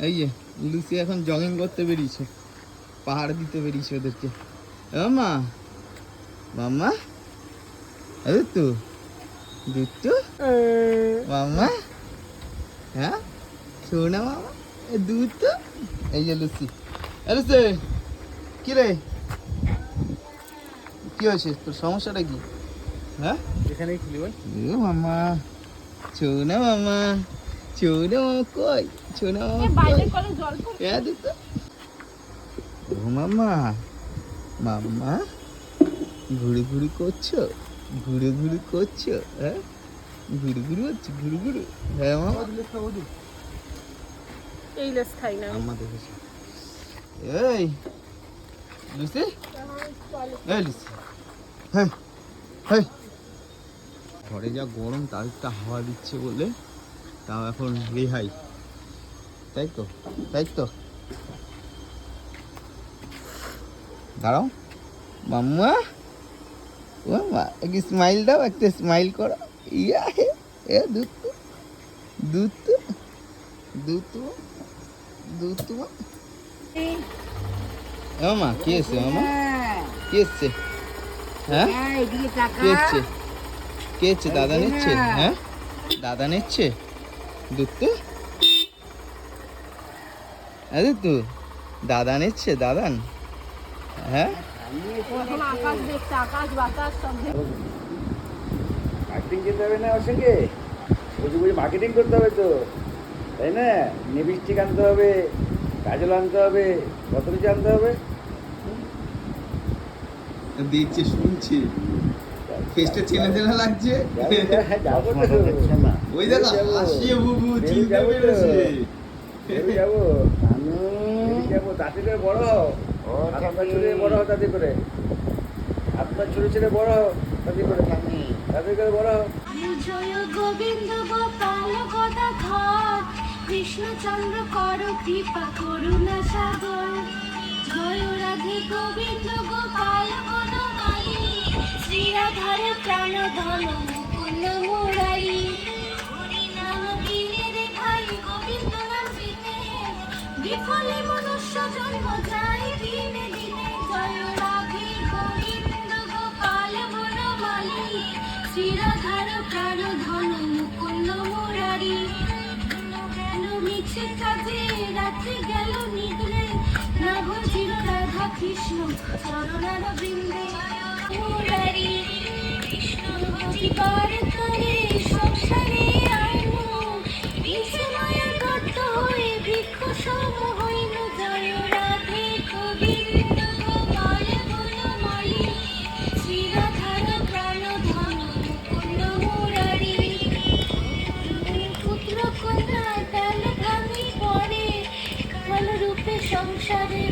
এই যে লুসি এখন জগিং করতে বেরিয়েছে, পাহাড় দিতে বেরিয়েছে ওদেরকে। মামা মাম্মা দুত্তু দুত্তু মাম্মা, হ্যাঁ শোনা মামা দুত্তু। এই যে লুসি, লুসি কি রে, কি হয়েছে তোর, সমস্যাটা কি? হ্যাঁ এখানেই খুলি বল। মামা শোনা মামা, শোনা মামা কই, শোনা মামা হ্যাঁ দুত্তু। ও মামা, মাম্মা ঘুরে ঘুরে করছো, ঘুরে ঘুরে করছো, হ্যাঁ ঘুরে ঘুরে হচ্ছে, ঘুরে ঘুরে। হ্যাঁ মামা এই লেস খাই না আম্মা দেখেছি। এই লুসি, এই লুসি, হ্যাঁ হ্যাঁ, ঘরে যা গরম তার একটা হাওয়া দিচ্ছে বলে তাও এখন রেহাই, তাই তো তাই তো। দাঁড়াও মাম্মা, ও মা একটু স্মাইল দাও, একটা স্মাইল করো। ইয়া এ দুধ দুধ দুধ দুধ মামা কি এসছে, মামা কি এসছে, হ্যাঁ কে এসছে, কে এসছে, দাদা নিচ্ছে, হ্যাঁ দাদা নিচ্ছে দুধ তো, তো দাদা নিচ্ছে, দাদান, হ্যাঁ এখন আকাশ দেখছে, আকাশ বাতাস সব মার্কেটিং যেতে হবে না ওর সঙ্গে, বুঝে বুঝে মার্কেটিং করতে হবে তো, তাই না? লিপস্টিক আনতে হবে, কাজল আনতে হবে, কত কিছু আনতে হবে। দিচ্ছে শুনছি, ফেসটা চেনা চেনা লাগছে। যাবো তো, ওই দেখো হাসিয়ে বুবু চিনতে পেরেছে। যাবো যাবো, তাতে করে বড় হও, হাত পা ছুড়ে বড় হও, তাতে করে হাত পা ছুড়ে ছুড়ে বড় হও, তাতে করে তাতে করে বড় হও। জয় গোবিন্দ গোপাল গদাধর, কৃষ্ণচন্দ্র কর কৃপা করুণা সাগর। জয় রাধে গোবিন্দ গোপাল বনমালী, শ্রীরাধার প্রাণ ধন মুকুন্দ মুরারি। হরি নাম বিনে রে ভাই, গোবিন্দ নাম বিনে বিফলে মনুষ্য জন্ম যায় দিনে দিনে। জয় রাধে গোবিন্দ গোপাল বনমালী, শ্রীরাধার প্রাণ ধন মুকুন্দ মুরারি। গেল মিছে কাজে রাত্রি গেল নিদ্রে, না বুঝিল রাধা কৃষ্ণ চরণার বৃন্দে। মুরারি কৃষ্ণ বুঝিবার তরে সংসারে আইনু, মিছে মায়ার গর্ত হয়ে বৃক্ষ সম হইল। জয় রাধে গোবিন্দ গোপাল বনমালী, শ্রীরাধার প্রাণ ধন মুকুন্দ মুরারি। পুত্র কন্যা তাল ভাঙি পড়ে, কাল রূপে সংসারে